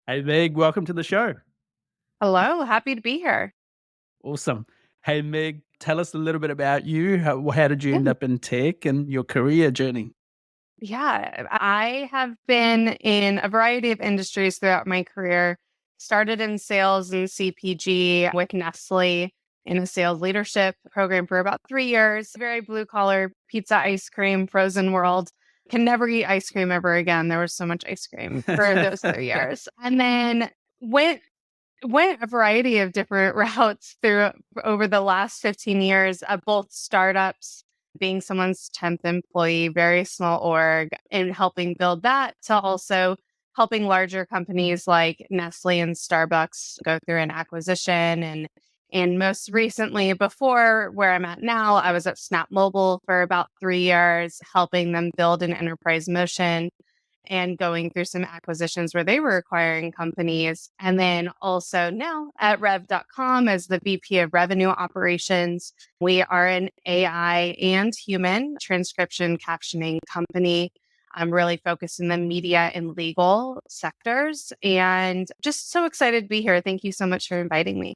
Hey Meg, welcome to the show. Hello, happy to be here. Awesome. Hey Meg, tell us a little bit about you. How did you Yeah. end up in tech and your career journey? Yeah, I have been in a variety of industries throughout my career. Started in sales and CPG with Nestle in a sales leadership program for about 3 years. Very blue collar, pizza, ice cream, frozen world. Can never eat ice cream ever again. There was so much ice cream for those 3 years. And then went went a variety of different routes through over the last 15 years of both startups, being someone's 10th employee, very small org, and helping build that, to also helping larger companies like Nestle and Starbucks go through an acquisition. And most recently, before where I'm at now, I was at Snap Mobile for about 3 years, helping them build an enterprise motion and going through some acquisitions where they were acquiring companies. And then also now at Rev.com as the VP of Revenue Operations. We are an AI and human transcription captioning company. I'm really focused in the media and legal sectors and just so excited to be here. Thank you so much for inviting me.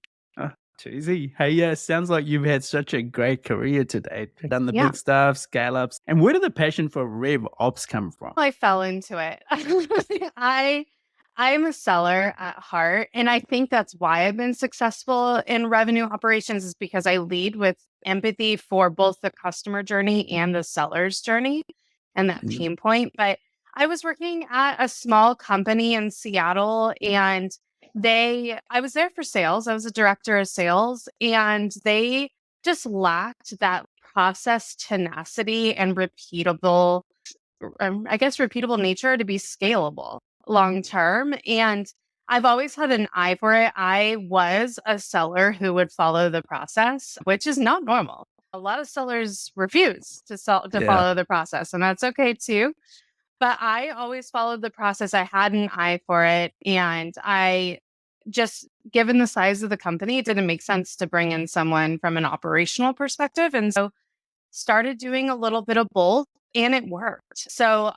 Too easy. Hey, yeah, sounds like you've had such a great career to date. Done the Yeah. big stuff, scale ups. And where did the passion for RevOps come from? I fell into it. I I'm a seller at heart, and I think that's why I've been successful in revenue operations is because I lead with empathy for both the customer journey and the seller's journey and that Mm. pain point. But I was working at a small company in Seattle and I was there for sales. I was a director of sales and they just lacked that process tenacity and repeatable nature to be scalable long term. And I've always had an eye for it. I was a seller who would follow the process, which is not normal. A lot of sellers refuse to Yeah. follow the process, and that's okay too. But I always followed the process. I had an eye for it, and I just given the size of the company, it didn't make sense to bring in someone from an operational perspective, and so started doing a little bit of both and it worked. So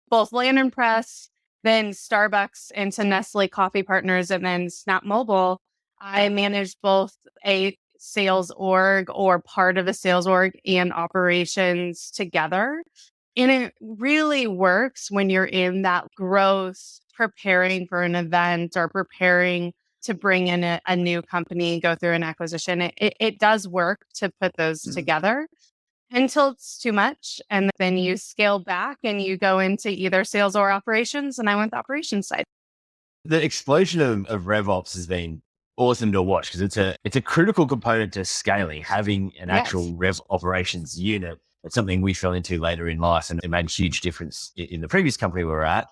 both Lantern Press, then Starbucks into Nestle Coffee Partners, and then Snap Mobile, I managed both a sales org or part of a sales org and operations together. And it really works when you're in that growth, preparing for an event or preparing to bring in a new company, go through an acquisition. It does work to put those Mm. together until it's too much. And then you scale back and you go into either sales or operations. And I went the operations side. The explosion of RevOps has been awesome to watch because it's a critical component to scaling, having an Yes. actual Rev operations unit. It's something we fell into later in life and it made a huge difference in the previous company we were at.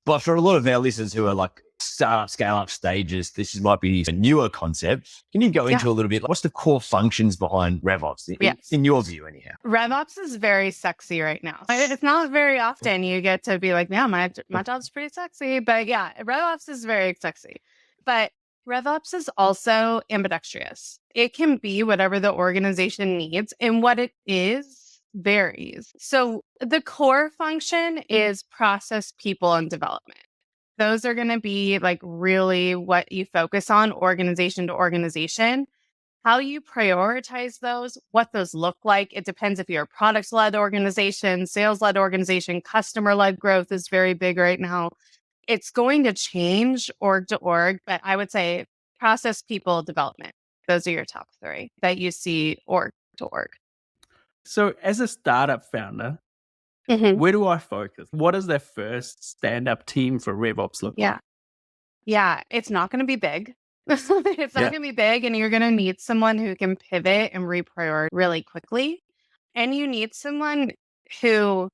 But for a lot of our listeners who are like startup, scale up stages, might be a newer concept. Can you go Yeah. into a little bit? What's the core functions behind RevOps Yes. in your view, anyhow? RevOps is very sexy right now. It's not very often you get to be like, yeah, my job's pretty sexy. But yeah, RevOps is very sexy. But RevOps is also ambidextrous. It can be whatever the organization needs, and what it is varies. So the core function is process, people, and development. Those are going to be like really what you focus on organization to organization. How you prioritize those, what those look like, it depends if you're a product led organization, sales led organization, customer led growth is very big right now. It's going to change org to org, but I would say process, people, development. Those are your top three that you see org to org. So, as a startup founder, Mhm. where do I focus? What does their first stand up team for RevOps look like? Yeah. Yeah. It's not going to be big. It's not Yeah. going to be big, and you're going to need someone who can pivot and reprioritize really quickly. And you need someone who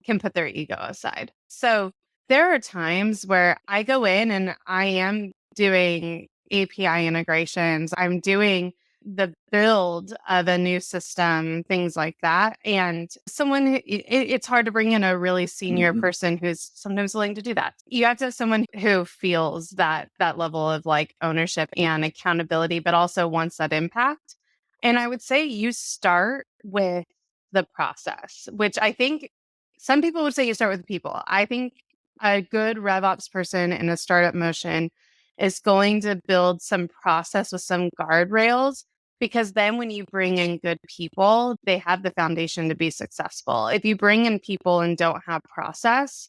can put their ego aside. So there are times where I go in and I am doing API integrations, I'm doing the build of a new system, things like that. And it's hard to bring in a really senior Mhm. person who's sometimes willing to do that. You have to have someone who feels that level of like ownership and accountability, but also wants that impact. And I would say you start with the process, which I think some people would say you start with people. I think A good RevOps person in a startup motion is going to build some process with some guardrails, because then when you bring in good people, they have the foundation to be successful. If you bring in people and don't have process,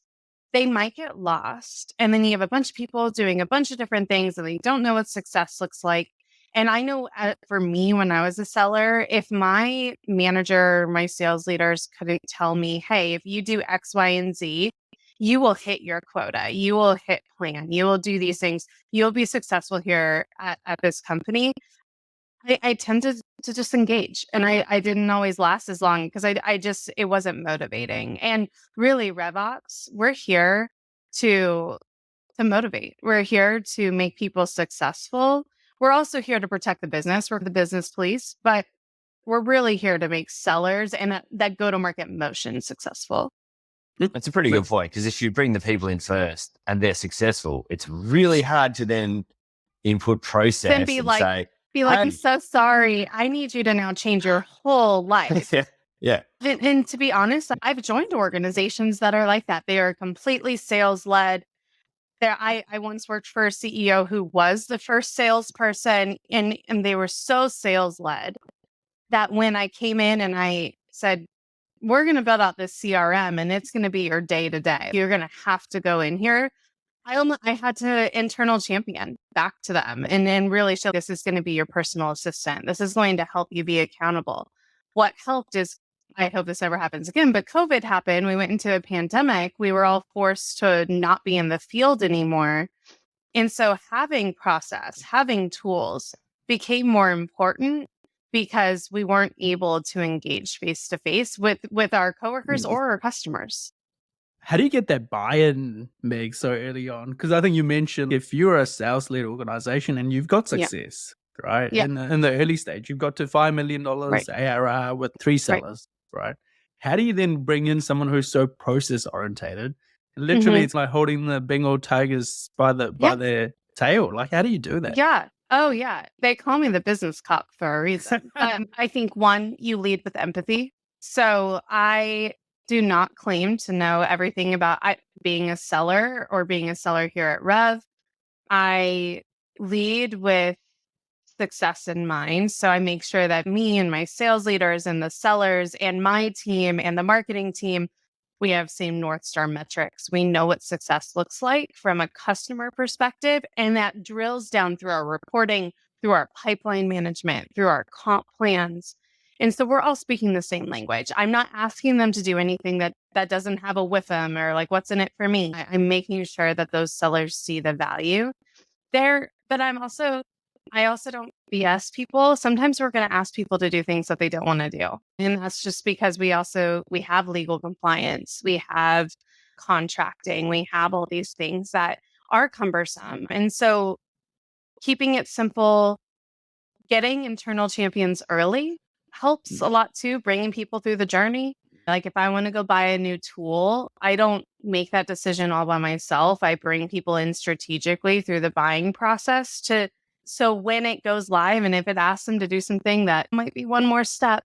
they might get lost. And then you have a bunch of people doing a bunch of different things and they don't know what success looks like. And I know for me, when I was a seller, if my manager, my sales leaders couldn't tell me, hey, if you do X, Y, and Z, you will hit your quota, you will hit plan, you will do these things, you'll be successful here at this company. I tended to just engage, and I didn't always last as long because it wasn't motivating. And really, RevOps, we're here to motivate. We're here to make people successful. We're also here to protect the business. We're the business police, but we're really here to make sellers and that go-to-market motion successful. That's a pretty good point, because if you bring the people in first and they're successful, it's really hard to then input process Then be and like, say, I'm so sorry. I need you to now change your whole life. yeah. And to be honest, I've joined organizations that are like that. They are completely sales led. I once worked for a CEO who was the first salesperson, and they were so sales led that when I came in and I said, we're going to build out this CRM and it's going to be your day to day, you're going to have to go in here. I had to internal champion back to them and really show this is going to be your personal assistant. This is going to help you be accountable. What helped is, I hope this never happens again, but COVID happened. We went into a pandemic. We were all forced to not be in the field anymore. And so having process, having tools became more important because we weren't able to engage face to face with our coworkers or our customers. How do you get that buy-in, Meg, so early on? Because I think you mentioned if you're a sales-led organization and you've got success, right? Yeah. In the early stage, you've got to $5 million ARR with 3 sellers, right? How do you then bring in someone who's so process-orientated? Literally, it's like holding the Bengal tigers by their tail. Like, how do you do that? Yeah. Oh, yeah. They call me the business cop for a reason. I think one, you lead with empathy. So I do not claim to know everything about being a seller or being a seller here at Rev. I lead with success in mind. So I make sure that me and my sales leaders and the sellers and my team and the marketing team, we have same North Star metrics. We know what success looks like from a customer perspective, and that drills down through our reporting, through our pipeline management, through our comp plans. And so we're all speaking the same language. I'm not asking them to do anything that doesn't have a WIFM or like what's in it for me. I'm making sure that those sellers see the value there. But I also don't BS people. Sometimes we're going to ask people to do things that they don't want to do. And that's just because we have legal compliance, we have contracting, we have all these things that are cumbersome. And so keeping it simple, getting internal champions early helps a lot too, bringing people through the journey. Like if I want to go buy a new tool, I don't make that decision all by myself. I bring people in strategically through the buying process so when it goes live and if it asks them to do something that might be one more step,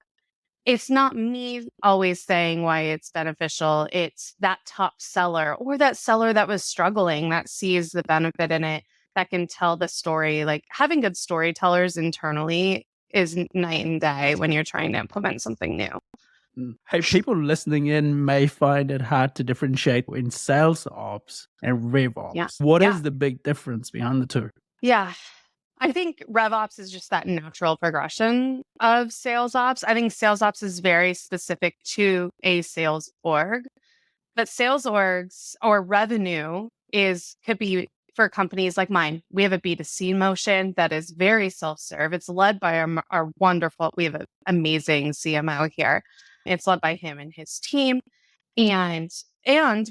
it's not me always saying why it's beneficial. It's that top seller or that seller that was struggling that sees the benefit in it, that can tell the story. Like having good storytellers internally is night and day when you're trying to implement something new. Hey, people listening in may find it hard to differentiate in sales ops and RevOps. Yeah. What is the big difference behind the two? Yeah. I think RevOps is just that natural progression of sales ops. I think sales ops is very specific to a sales org, but sales orgs or revenue could be for companies like mine. We have a B2C motion that is very self-serve. It's led by our wonderful, we have an amazing CMO here. It's led by him and his team. And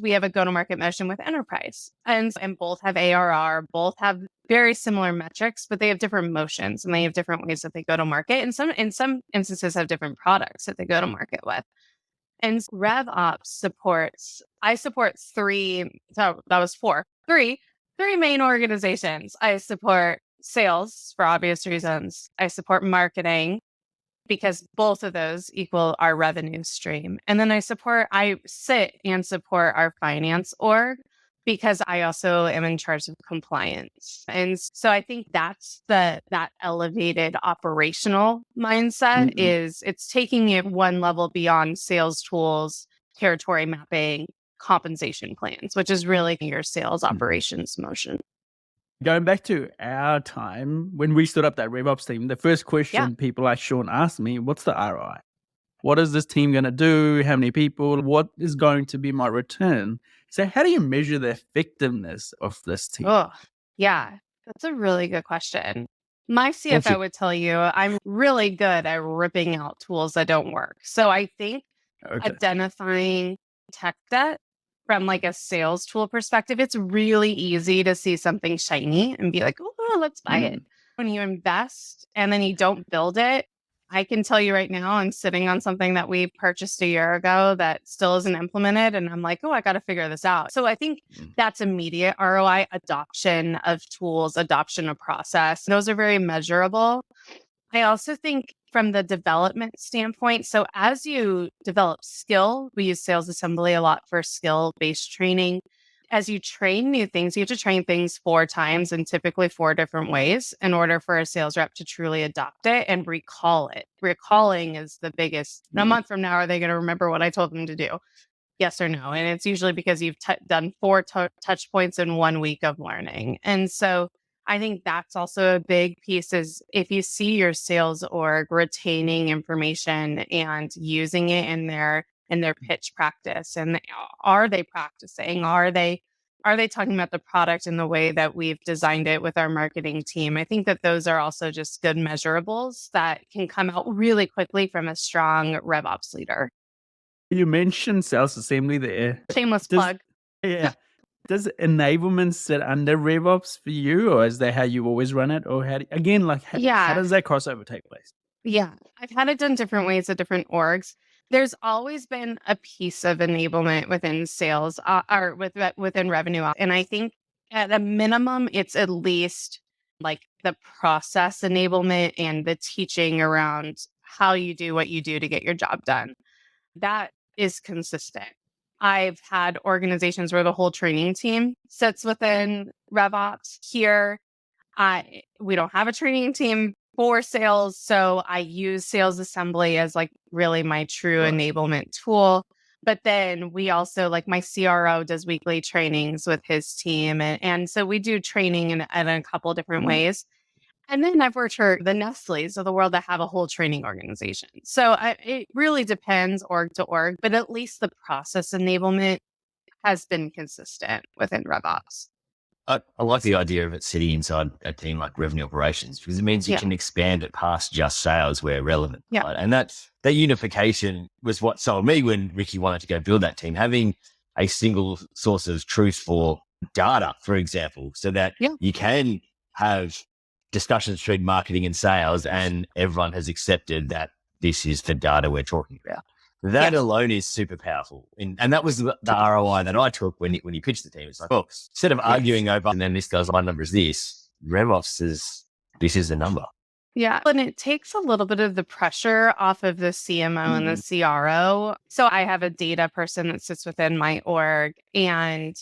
we have a go-to-market motion with enterprise. And both have ARR, both have very similar metrics, but they have different motions and they have different ways that they go to market. And in some instances have different products that they go to market with. And RevOps I support three main organizations. I support sales for obvious reasons. I support marketing because both of those equal our revenue stream. And then I sit and support our finance org because I also am in charge of compliance. And so I think that's that elevated operational mindset is it's taking it one level beyond sales tools, territory mapping, compensation plans, which is really your sales operations motion. Going back to our time when we stood up that RevOps team, the first question people like Sean asked me, what's the ROI? What is this team going to do? How many people? What is going to be my return? So how do you measure the effectiveness of this team? Oh, yeah, that's a really good question. My CFO would tell you I'm really good at ripping out tools that don't work. So I think identifying tech debt from like a sales tool perspective, it's really easy to see something shiny and be like, oh, let's buy it. When you invest and then you don't build it, I can tell you right now, I'm sitting on something that we purchased a year ago that still isn't implemented. And I'm like, oh, I got to figure this out. So I think that's immediate ROI, adoption of tools, adoption of process. Those are very measurable. I also think from the development standpoint, so as you develop skill, we use sales assembly a lot for skill-based training. As you train new things, you have to train things 4 times and typically 4 different ways in order for a sales rep to truly adopt it and recall it. Recalling is the biggest. A month from now, are they going to remember what I told them to do? Yes or no? And it's usually because you've done 4 touch points in 1 week of learning. And so I think that's also a big piece is if you see your sales org retaining information and using it in their pitch practice, and are they practicing? Are they talking about the product in the way that we've designed it with our marketing team? I think that those are also just good measurables that can come out really quickly from a strong RevOps leader. You mentioned sales assembly there. Shameless plug. Yeah. Does enablement sit under RevOps for you, or is that how you always run it? Or how does that crossover take place? Yeah, I've had it done different ways at different orgs. There's always been a piece of enablement within sales or within revenue. And I think at a minimum, it's at least like the process enablement and the teaching around how you do what you do to get your job done. That is consistent. I've had organizations where the whole training team sits within RevOps. Here, we don't have a training team for sales, so I use sales assembly as like really my true enablement tool. But then we also, like my CRO does weekly trainings with his team. And so we do training in a couple different ways. And then I've worked for the Nestle's of the world that have a whole training organization. So it really depends org to org, but at least the process enablement has been consistent within RevOps. I like the idea of it sitting inside a team like revenue operations because it means you can expand it past just sales where relevant. Yeah. Right? And that unification was what sold me when Ricky wanted to go build that team, having a single source of truth for data, for example, so that you can have discussions between marketing and sales and everyone has accepted that this is the data we're talking about. That alone is super powerful. And that was the ROI that I took when you pitched the team. It's like, well, instead of arguing over, and then this goes, my number is this, RevOps is, this is the number. Yeah. And it takes a little bit of the pressure off of the CMO and the CRO. So I have a data person that sits within my org and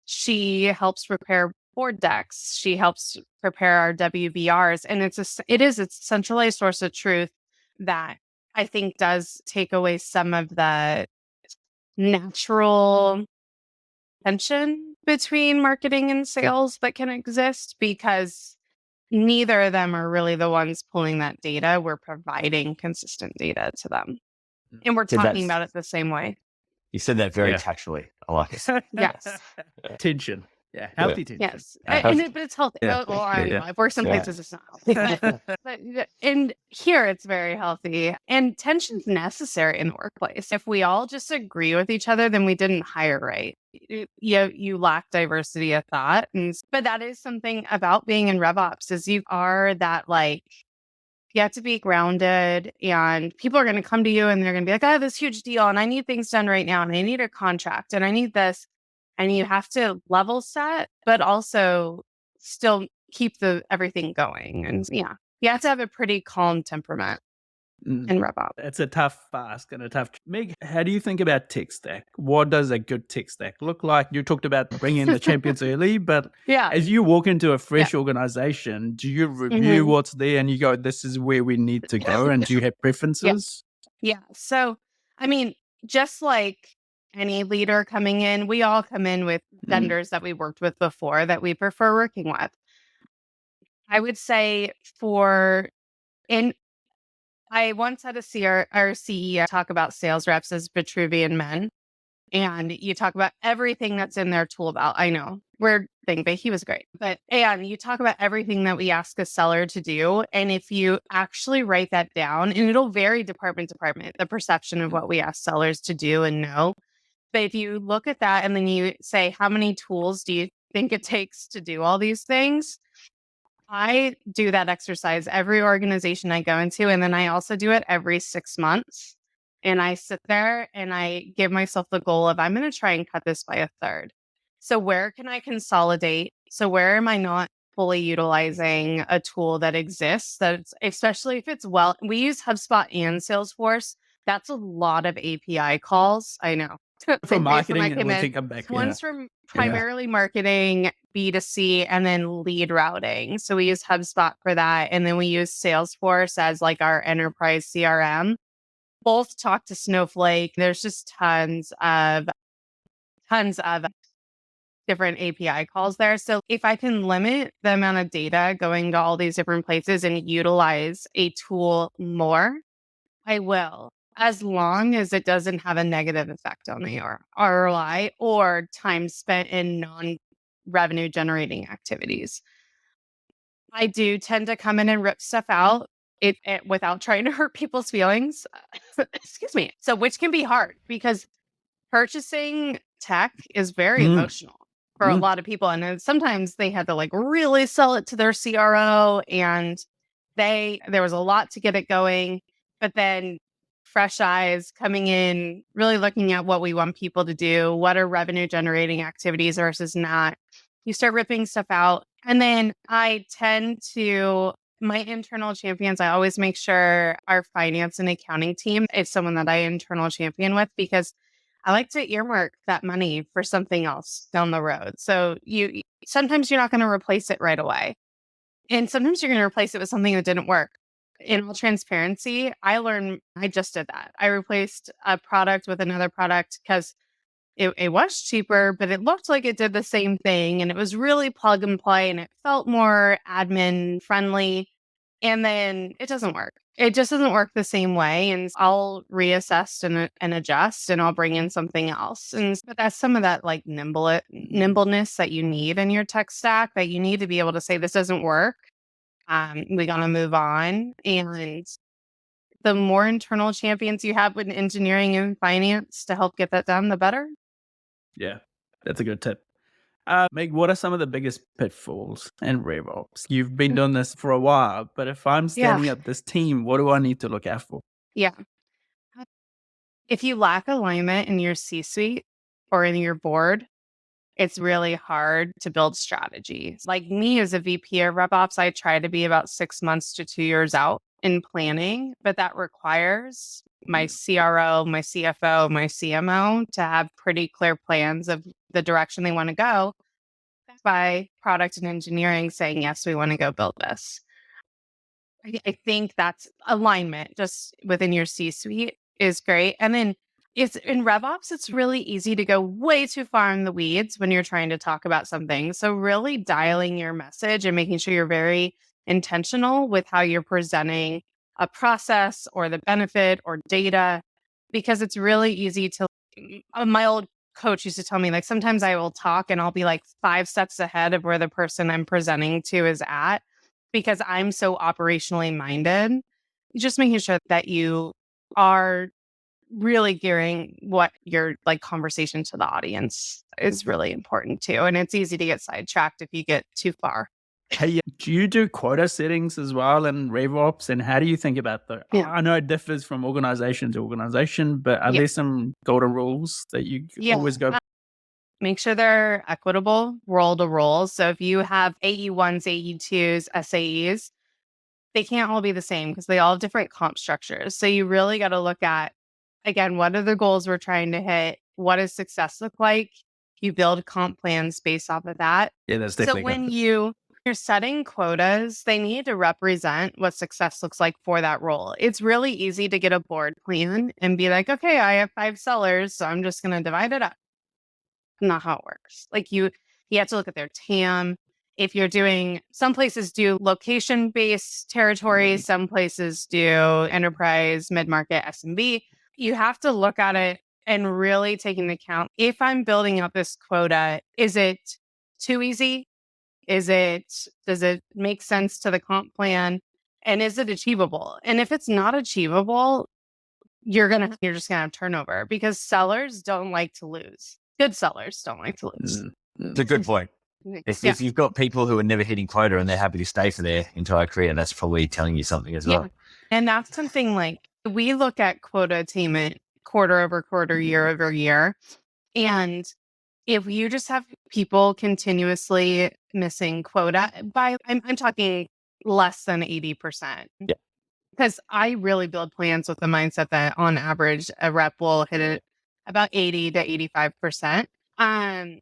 she helps prepare board decks. She helps prepare our WBRs. And it is a centralized source of truth that I think does take away some of the natural tension between marketing and sales that can exist because neither of them are really the ones pulling that data. We're providing consistent data to them. And we're talking about it the same way. You said that very tactfully. I like it. Yes. Tension. Yeah, healthy tension. Yes, but it's healthy. Well, I don't know. I've worked some places it's not healthy. And here it's very healthy. And tension's necessary in the workplace. If we all just agree with each other, then we didn't hire right. You lack diversity of thought. But that is something about being in RevOps is you are that you have to be grounded and people are going to come to you and they're going to be like, I have this huge deal and I need things done right now and I need a contract and I need this. And you have to level set, but also still keep everything going. And you have to have a pretty calm temperament. in RevOps. It's a tough ask and a tough. Meg, how do you think about tech stack? What does a good tech stack look like? You talked about bringing in the champions early, but Yeah. as you walk into a fresh organization, do you review what's there and you go, this is where we need to go? And do you have preferences? Yeah. So, I mean, just like any leader coming in, we all come in with vendors that we worked with before that we prefer working with. I would say I once had our CEO talk about sales reps as Vitruvian men. And you talk about everything that's in their tool belt. I know, weird thing, but he was great. And you talk about everything that we ask a seller to do. And if you actually write that down, and it'll vary department to department, the perception of what we ask sellers to do and know. But if you look at that and then you say, how many tools do you think it takes to do all these things? I do that exercise every organization I go into. And then I also do it every 6 months. And I sit there and I give myself the goal of I'm going to try and cut this by a third. So where can I consolidate? So where am I not fully utilizing a tool that exists? That's especially if it's we use HubSpot and Salesforce. That's a lot of API calls. I know. For marketing, I and we can come back. One's from primarily marketing, B2C, and then lead routing. So we use HubSpot for that. And then we use Salesforce as like our enterprise CRM. Both talk to Snowflake. There's just tons of different API calls there. So if I can limit the amount of data going to all these different places and utilize a tool more, I will, as long as it doesn't have a negative effect on the ROI or time spent in non-revenue generating activities. I do tend to come in and rip stuff out without trying to hurt people's feelings. Excuse me. So, which can be hard because purchasing tech is very emotional for a lot of people. And then sometimes they had to like really sell it to their CRO and there was a lot to get it going. But then fresh eyes coming in, really looking at what we want people to do, what are revenue generating activities versus not. You start ripping stuff out. And then I tend to, my internal champions, I always make sure our finance and accounting team is someone that I internal champion with because I like to earmark that money for something else down the road. So sometimes you're not going to replace it right away. And sometimes you're going to replace it with something that didn't work. In all transparency, I just did that. I replaced a product with another product because it was cheaper, but it looked like it did the same thing. And it was really plug and play and it felt more admin friendly. And then it doesn't work. It just doesn't work the same way. And I'll reassess and adjust and I'll bring in something else. But that's some of that like nimbleness that you need in your tech stack that you need to be able to say, this doesn't work. We got to move on. And the more internal champions you have with engineering and finance to help get that done, the better. Yeah, that's a good tip. Meg, what are some of the biggest pitfalls in RevOps? You've been doing this for a while, but if I'm standing up this team, what do I need to look out for? Yeah. If you lack alignment in your C-suite or in your board, it's really hard to build strategy. Like me as a VP of RevOps, I try to be about 6 months to 2 years out in planning, but that requires my CRO, my CFO, my CMO to have pretty clear plans of the direction they want to go by product and engineering saying, yes, we want to go build this. I think that's alignment just within your C-suite is great. And then it's in RevOps, it's really easy to go way too far in the weeds when you're trying to talk about something. So really dialing your message and making sure you're very intentional with how you're presenting a process or the benefit or data, because it's really easy to, my old coach used to tell me, like, sometimes I will talk and I'll be like 5 steps ahead of where the person I'm presenting to is at because I'm so operationally minded. Just making sure that you are really gearing what your like conversation to the audience is really important too. And it's easy to get sidetracked if you get too far. Hey, do you do quota settings as well in RevOps? And how do you think about that? Yeah. I know it differs from organization to organization, but are there some golden rules that you always go? Make sure they're equitable, role to role. So if you have AE1s, AE2s, SAEs, they can't all be the same because they all have different comp structures. So you really got to look at, again, what are the goals we're trying to hit? What does success look like? You build comp plans based off of that. Yeah, that's So definitely when good. you're setting quotas, they need to represent what success looks like for that role. It's really easy to get a board plan and be like, okay, I have 5 sellers, so I'm just going to divide it up. Not how it works. Like you have to look at their TAM. If you're doing, some places do location-based territories, some places do enterprise, mid-market, SMB. You have to look at it and really take into account, if I'm building up this quota, is it too easy? Does it make sense to the comp plan? And is it achievable? And if it's not achievable, you're just gonna have turnover because sellers don't like to lose. Good sellers don't like to lose. It's a good point. If you've got people who are never hitting quota and they're happy to stay for their entire career, that's probably telling you something as well. And that's something like we look at quota attainment quarter over quarter, year over year. And if you just have people continuously missing quota I'm talking less than 80%. Yeah. Because I really build plans with the mindset that on average, a rep will hit it about 80 to 85%. And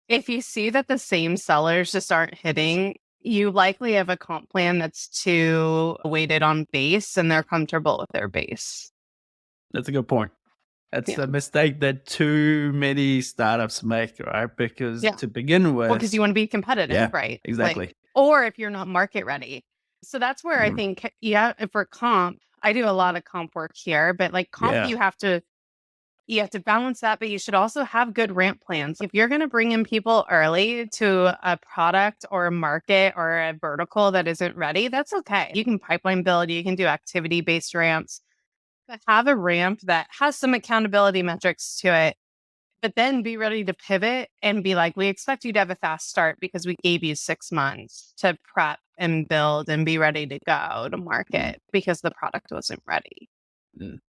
if you see that the same sellers just aren't hitting, you likely have a comp plan that's too weighted on base and they're comfortable with their base. That's a good point. That's the mistake that too many startups make, right? Because to begin with... Well, because you want to be competitive, right? Exactly. Or if you're not market ready. So that's where I think, for comp, I do a lot of comp work here, but like comp, you have to balance that, but you should also have good ramp plans. If you're going to bring in people early to a product or a market or a vertical that isn't ready, that's okay. You can pipeline build, you can do activity-based ramps, but have a ramp that has some accountability metrics to it, but then be ready to pivot and be like, we expect you to have a fast start because we gave you 6 months to prep and build and be ready to go to market because the product wasn't ready.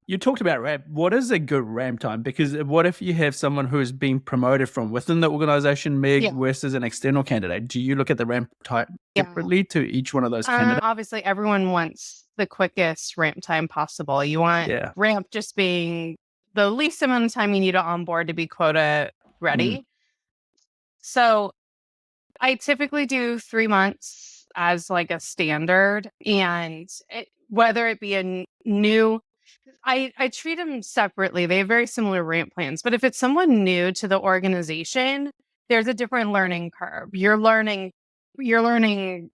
You talked about ramp. What is a good ramp time? Because what if you have someone who is being promoted from within the organization, versus an external candidate? Do you look at the ramp time differently to each one of those candidates? Obviously, everyone wants the quickest ramp time possible. You want ramp just being the least amount of time you need to onboard to be quota ready. So I typically do 3 months as like a standard, and whether it be a new, I treat them separately. They have very similar ramp plans, but if it's someone new to the organization, there's a different learning curve. You're learning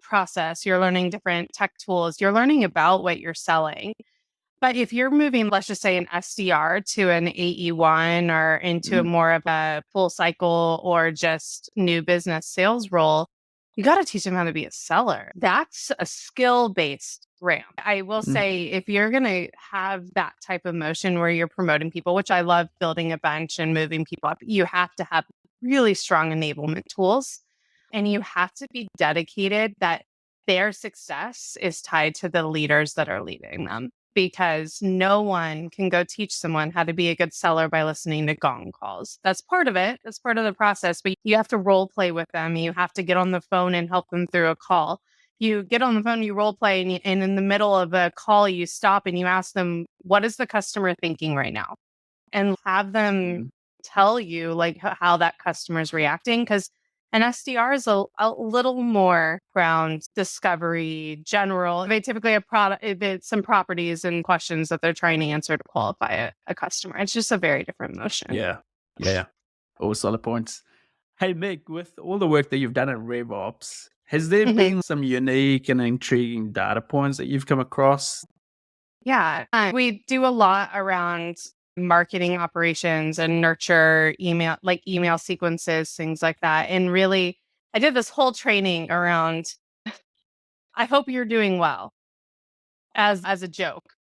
process, you're learning different tech tools, you're learning about what you're selling. But if you're moving, let's just say an SDR to an AE1 or into more of a full cycle or just new business sales role, you got to teach them how to be a seller. That's a skill-based ramp. I will say, if you're going to have that type of motion where you're promoting people, which I love building a bench and moving people up, you have to have really strong enablement tools. And you have to be dedicated that their success is tied to the leaders that are leading them. Because no one can go teach someone how to be a good seller by listening to gong calls. That's part of it. That's part of the process. But you have to role play with them. You have to get on the phone and help them through a call. You get on the phone, you role play, and in the middle of a call, you stop and you ask them, what is the customer thinking right now? And have them tell you like how that customer is reacting. Because an SDR is a little more around discovery, general. They typically have some properties and questions that they're trying to answer to qualify a customer. It's just a very different motion. Yeah. All solid points. Hey, Mick, with all the work that you've done at RevOps, has there been some unique and intriguing data points that you've come across? Yeah, we do a lot around marketing operations and nurture email sequences, things like that. And really, I did this whole training around, I hope you're doing well, as a joke,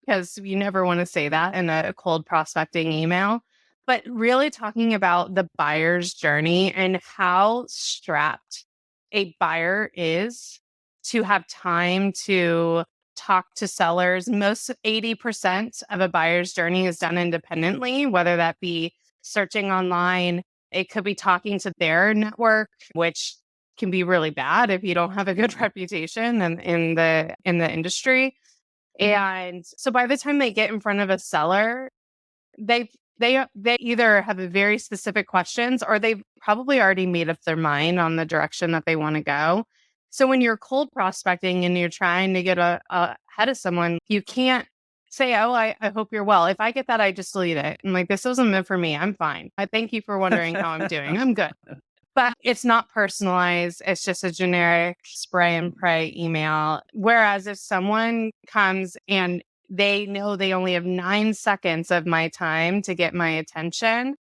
because you never want to say that in a cold prospecting email, but really talking about the buyer's journey and how strapped a buyer is to have time to talk to sellers. Most 80% of a buyer's journey is done independently, whether that be searching online. It could be talking to their network, which can be really bad if you don't have a good reputation in the industry. And so by the time they get in front of a seller, they either have a very specific questions or they've probably already made up their mind on the direction that they want to go. So when you're cold prospecting and you're trying to get ahead of someone, you can't say, oh, I hope you're well. If I get that, I just delete it. I'm like, this wasn't meant for me. I'm fine. I thank you for wondering how I'm doing. I'm good. But it's not personalized. It's just a generic spray and pray email. Whereas if someone comes and they know they only have 9 seconds of my time to get my attention,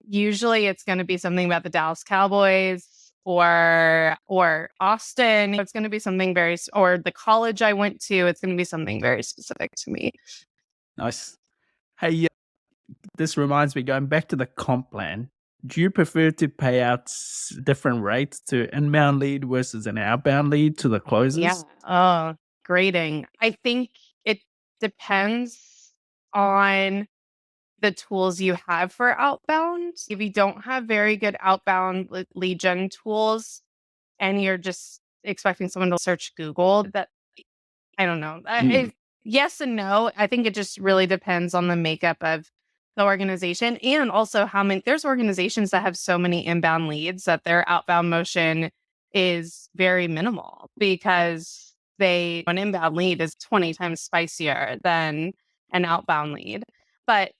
usually it's going to be something about the Dallas Cowboys or Austin. It's going to be something or the college I went to. It's going to be something very specific to me. Nice. Hey, this reminds me, going back to the comp plan, do you prefer to pay out different rates to inbound lead versus an outbound lead to the closers? Yeah. Oh, grading. I think it depends on the tools you have for outbound. If you don't have very good outbound lead gen tools and you're just expecting someone to search Google, that I don't know. Yes and no. I think it just really depends on the makeup of the organization and also how many. There's organizations that have so many inbound leads that their outbound motion is very minimal because an inbound lead is 20 times spicier than an outbound lead. But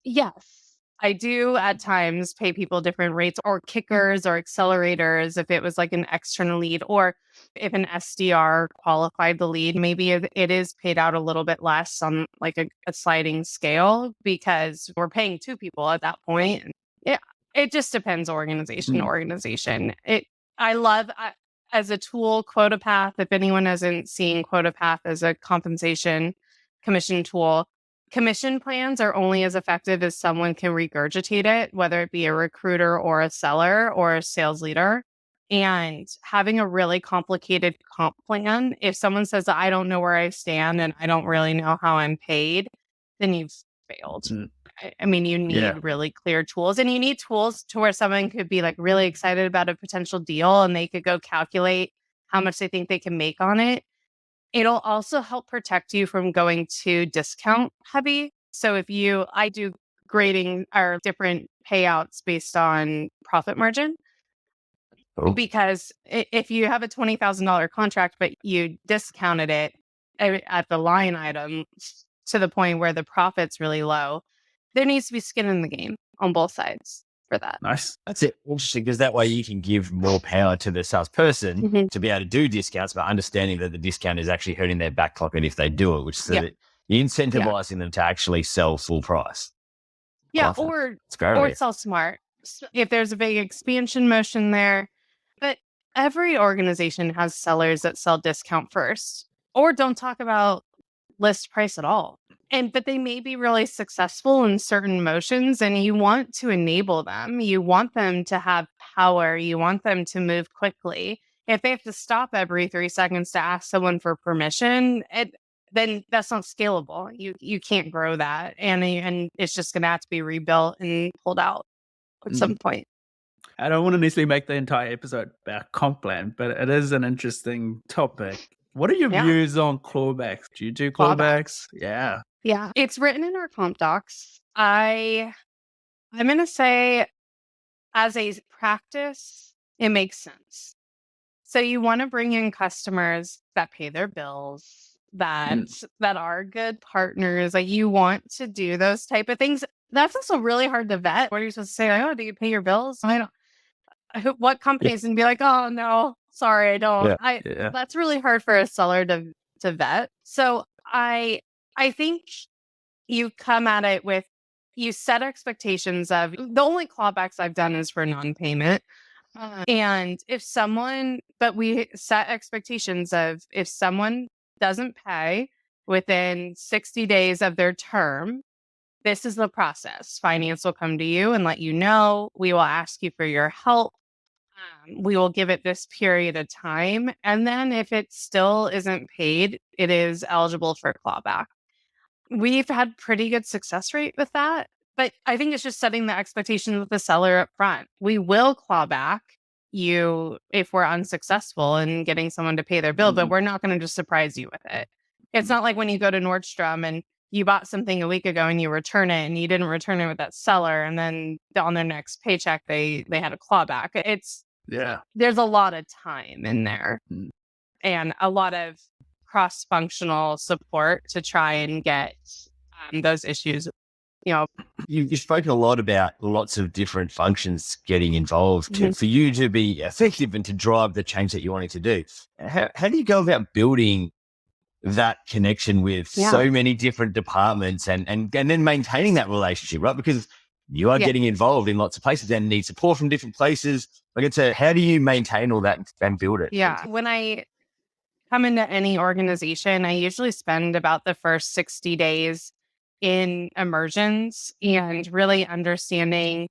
yes, I do at times pay people different rates or kickers or accelerators if it was like an external lead, or if an SDR qualified the lead, maybe it is paid out a little bit less on like a sliding scale because we're paying 2 people at that point. Yeah, it just depends organization to organization. I love as a tool, QuotaPath. If anyone hasn't seen QuotaPath as a compensation commission tool, commission plans are only as effective as someone can regurgitate it, whether it be a recruiter or a seller or a sales leader. And having a really complicated comp plan, if someone says, I don't know where I stand and I don't really know how I'm paid, then you've failed. I mean, you need really clear tools, and you need tools to where someone could be like really excited about a potential deal and they could go calculate how much they think they can make on it. It'll also help protect you from going too discount heavy. So I do grading our different payouts based on profit margin. Because if you have a $20,000 contract, but you discounted it at the line item to the point where the profit's really low, there needs to be skin in the game on both sides for that. Nice. That's it. Interesting, because that way you can give more power to the salesperson to be able to do discounts, but understanding that the discount is actually hurting their back pocket if they do it, which so that you're incentivizing them to actually sell full price. Yeah, or sell smart. If there's a big expansion motion there. But every organization has sellers that sell discount first or don't talk about list price at all. But they may be really successful in certain motions, and you want to enable them. You want them to have power. You want them to move quickly. If they have to stop every 3 seconds to ask someone for permission, then that's not scalable. You can't grow that. And it's just going to have to be rebuilt and pulled out at some point. I don't want to necessarily make the entire episode about comp plan, but it is an interesting topic. What are your views on clawbacks? Do you do clawbacks? Yeah. Yeah. It's written in our comp docs. I'm going to say as a practice, it makes sense. So you want to bring in customers that pay their bills, that are good partners. Like you want to do those type of things. That's also really hard to vet. What are you supposed to say? Like, oh, do you pay your bills? I don't. What companies and be like, oh no, sorry, I don't. That's really hard for a seller to vet. So I think you come at it with, you set expectations of, the only clawbacks I've done is for non-payment. And but we set expectations of if someone doesn't pay within 60 days of their term, this is the process. Finance will come to you and let you know. We will ask you for your help. We will give it this period of time. And then if it still isn't paid, it is eligible for clawback. We've had pretty good success rate with that. But I think it's just setting the expectation with the seller up front. We will claw back. if we're unsuccessful in getting someone to pay their bill, but we're not going to just surprise you with it. It's not like when you go to Nordstrom and you bought something a week ago and you return it and you didn't return it with that seller, and then on their next paycheck they had a clawback. There's a lot of time in there and a lot of cross-functional support to try and get those issues. You've spoken a lot about lots of different functions getting involved for you to be effective and to drive the change that you're wanting to do. How do you go about building that connection with so many different departments and then maintaining that relationship, right? Because you are getting involved in lots of places and need support from different places. How do you maintain all that and build it? Yeah. When I come into any organization, I usually spend about the first 60 days in immersions and really understanding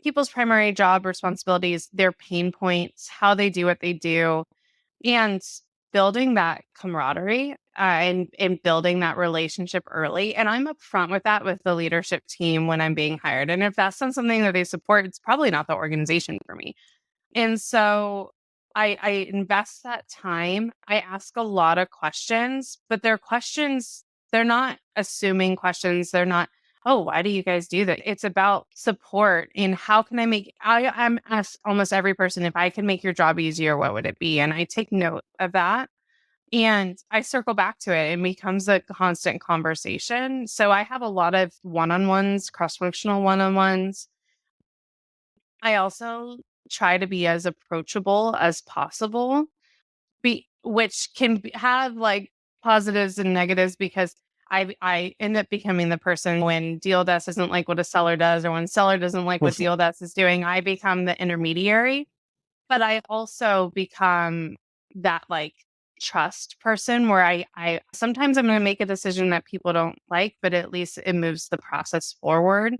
people's primary job responsibilities, their pain points, how they do what they do, and building that camaraderie and building that relationship early. And I'm upfront with that with the leadership team when I'm being hired. And if that's not something that they support, it's probably not the organization for me. And so I invest that time. I ask a lot of questions, but they're not assuming questions. They're not, oh, why do you guys do that? It's about support in how can I'm asked almost every person, if I can make your job easier, what would it be? And I take note of that and I circle back to it and becomes a constant conversation. So I have a lot of one-on-ones, cross-functional one-on-ones. I also try to be as approachable as possible, which can have like positives and negatives because I end up becoming the person when deal desk doesn't like what a seller does or when seller doesn't like what deal desk is doing, I become the intermediary. But I also become that like trust person where I sometimes I'm going to make a decision that people don't like, but at least it moves the process forward.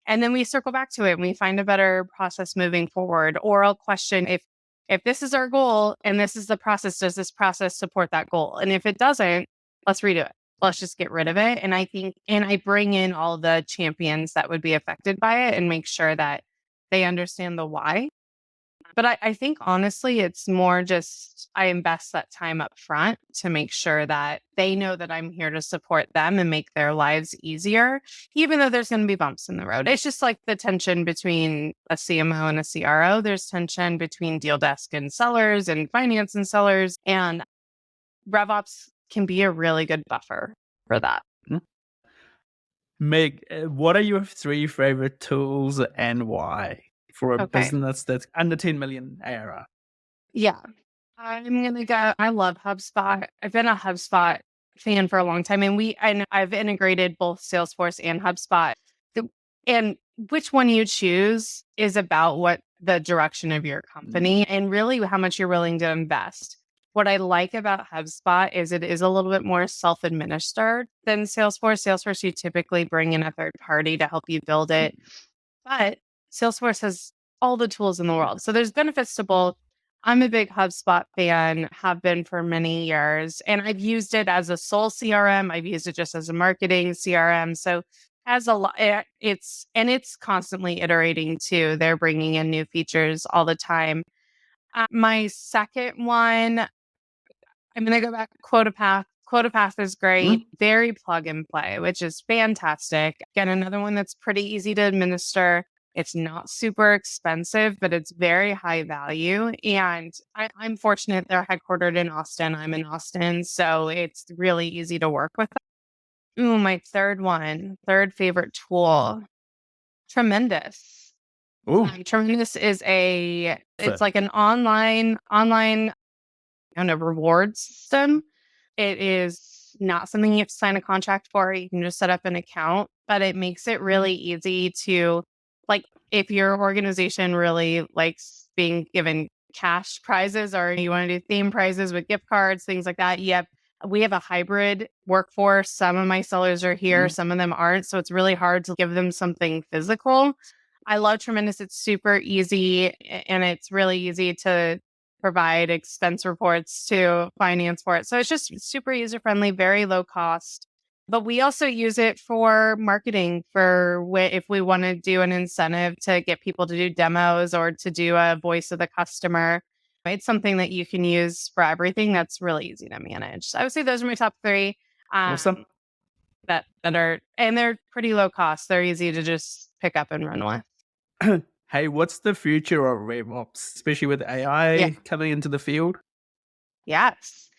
And then we circle back to it and we find a better process moving forward. Or I'll question if this is our goal and this is the process, does this process support that goal? And if it doesn't, let's redo it. Let's just get rid of it. And I bring in all the champions that would be affected by it and make sure that they understand the why. But I think honestly, it's more just I invest that time up front to make sure that they know that I'm here to support them and make their lives easier, even though there's going to be bumps in the road. It's just like the tension between a CMO and a CRO. There's tension between deal desk and sellers and finance and sellers. And RevOps can be a really good buffer for that. Meg, what are your 3 favorite tools and why for a business that's under 10 million ARR? Yeah. I'm going to go. I love HubSpot. I've been a HubSpot fan for a long time and I've integrated both Salesforce and HubSpot. And which one you choose is about what the direction of your company and really how much you're willing to invest. What I like about HubSpot is it is a little bit more self-administered than Salesforce. Salesforce, you typically bring in a third party to help you build it. But Salesforce has all the tools in the world. So there's benefits to both. I'm a big HubSpot fan, have been for many years, and I've used it as a sole CRM. I've used it just as a marketing CRM. So has a lot, it's constantly iterating too. They're bringing in new features all the time. My second one, I'm going to go back to QuotaPath. QuotaPath is great, very plug and play, which is fantastic. Again, another one that's pretty easy to administer. It's not super expensive, but it's very high value. And I'm fortunate they're headquartered in Austin. I'm in Austin, so it's really easy to work with them. Ooh, my third favorite tool, Tremendous. Tremendous is it's like an online rewards system. It is not something you have to sign a contract for. You can just set up an account, but it makes it really easy to, like, if your organization really likes being given cash prizes or you want to do theme prizes with gift cards, things like that. We have a hybrid workforce. Some of my sellers are here, some of them aren't. So it's really hard to give them something physical. I love Tremendous. It's super easy and it's really easy to provide expense reports to finance for it. So it's just super user friendly, very low cost. But we also use it for marketing for if we want to do an incentive to get people to do demos or to do a voice of the customer. It's something that you can use for everything that's really easy to manage. So I would say those are my top three. Awesome. That are, and they're pretty low cost. They're easy to just pick up and run with. Hey, what's the future of RevOps, especially with AI coming into the field? Yes.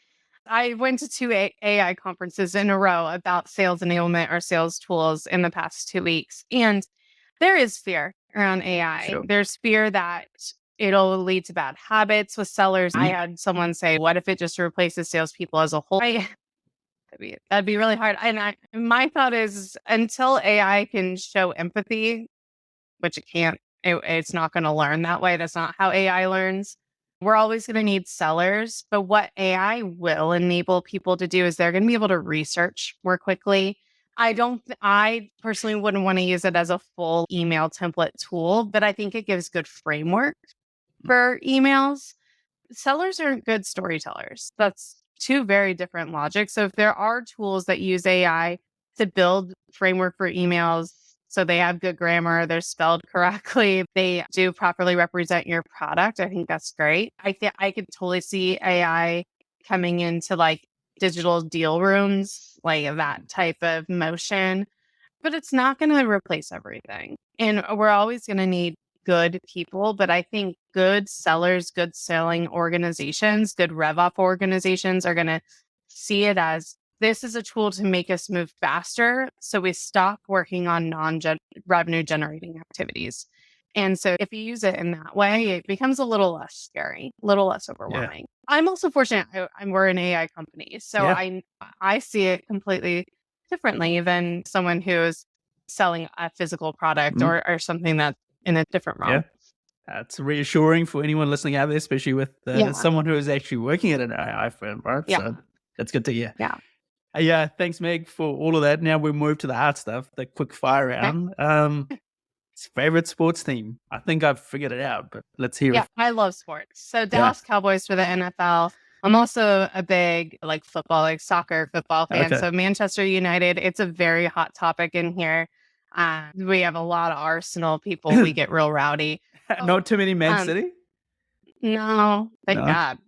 I went to 2 AI conferences in a row about sales enablement or sales tools in the past 2 weeks. And there is fear around AI. Sure. There's fear that it'll lead to bad habits with sellers. I had someone say, what if it just replaces salespeople as a whole? That'd be really hard. And my thought is until AI can show empathy, which it can't, it's not going to learn that way. That's not how AI learns. We're always going to need sellers. But what AI will enable people to do is they're going to be able to research more quickly. I personally wouldn't want to use it as a full email template tool, but I think it gives good framework for emails. Sellers aren't good storytellers. That's 2 very different logics. So if there are tools that use AI to build framework for emails, so they have good grammar, they're spelled correctly, they do properly represent your product, I think that's great. I think I could totally see AI coming into like digital deal rooms, like that type of motion, but it's not going to replace everything. And we're always going to need good people, but I think good sellers, good selling organizations, good RevOps organizations are going to see it as this is a tool to make us move faster. So we stop working on non-revenue generating activities. And so if you use it in that way, it becomes a little less scary, a little less overwhelming. Yeah. I'm also fortunate. We're an AI company. So I see it completely differently than someone who is selling a physical product or something that's in a different realm. Yeah. That's reassuring for anyone listening out there, especially with someone who is actually working at an AI firm, right? Yeah. So that's good to hear. Yeah. Yeah, thanks, Meg, for all of that. Now we move to the hard stuff, the Quickfire Round. Favorite sports team? I think I've figured it out, but let's hear it. Yeah, I love sports. So Dallas Cowboys for the NFL. I'm also a big football, soccer football fan. Okay. So Manchester United, it's a very hot topic in here. We have a lot of Arsenal people. We get real rowdy. Not too many Man City? No, thank God.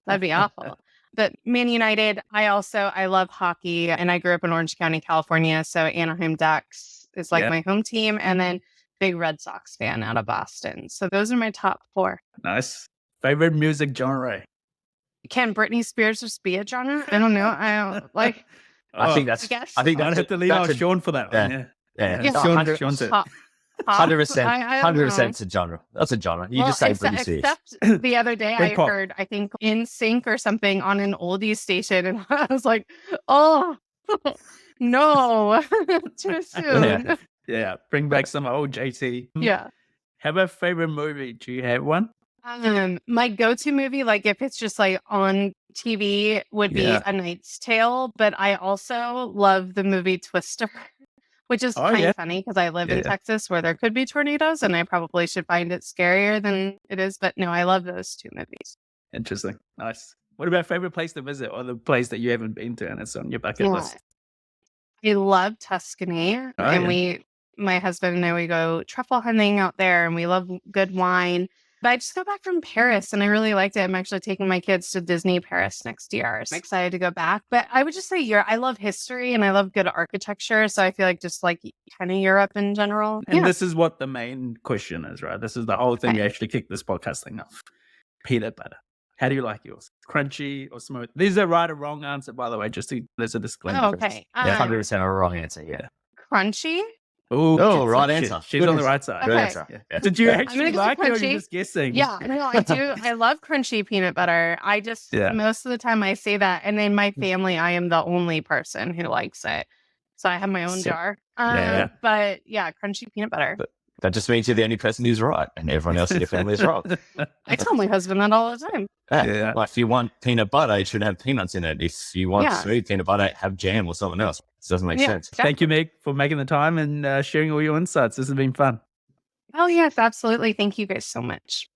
That'd be awful. But Man United, I love hockey, and I grew up in Orange County, California. So Anaheim Ducks is my home team, and then big Red Sox fan out of Boston. So those are my top 4. Nice. Favorite music genre? Can Britney Spears just be a genre? I don't know. I don't like. I think that's. I think I'd have to lean on Sean for that one. Yeah. Sean's it. 100% it's a genre. That's a genre. You just say Britney Spears. Except the other day I heard, I think, In Sync or something on an oldies station, and I was like, oh, no, too soon. Yeah, bring back some old JT. Yeah. Have a favorite movie? Do you have one? My go-to movie, if it's just on TV, would be A Knight's Tale, but I also love the movie Twister. Which is kind of funny because I live in Texas where there could be tornadoes, and I probably should find it scarier than it is. But no, I love those 2 movies. Interesting. Nice. What about favorite place to visit or the place that you haven't been to and it's on your bucket list? I love Tuscany. My husband and I, we go truffle hunting out there, and we love good wine. But I just got back from Paris, and I really liked it. I'm actually taking my kids to Disney Paris next year. So I'm excited to go back. But I would just say I love history, and I love good architecture. So I feel just kind of Europe in general. And this is what the main question is, right? This is the whole thing. We actually kicked this podcast thing off. Peanut butter. How do you like yours? Crunchy or smooth? These are right or wrong answer, by the way. There's a disclaimer. Oh, okay. 100% a wrong answer. Yeah. Crunchy. Oh, right answer. She's on the right side. Okay. Good answer. Yeah. Did you actually like it, or are you just guessing? Yeah, no, I do. I love crunchy peanut butter. I just, most of the time I say that. And in my family, I am the only person who likes it. So I have my own jar. But yeah, crunchy peanut butter. But that just means you're the only person who's right, and everyone else in your family is wrong. I tell my husband that all the time. Yeah. If you want peanut butter, it should have peanuts in it. If you want smooth peanut butter, have jam or something else. It doesn't make sense. Exactly. Thank you, Meg, for making the time and sharing all your insights. This has been fun. Oh, yes, absolutely. Thank you guys so much.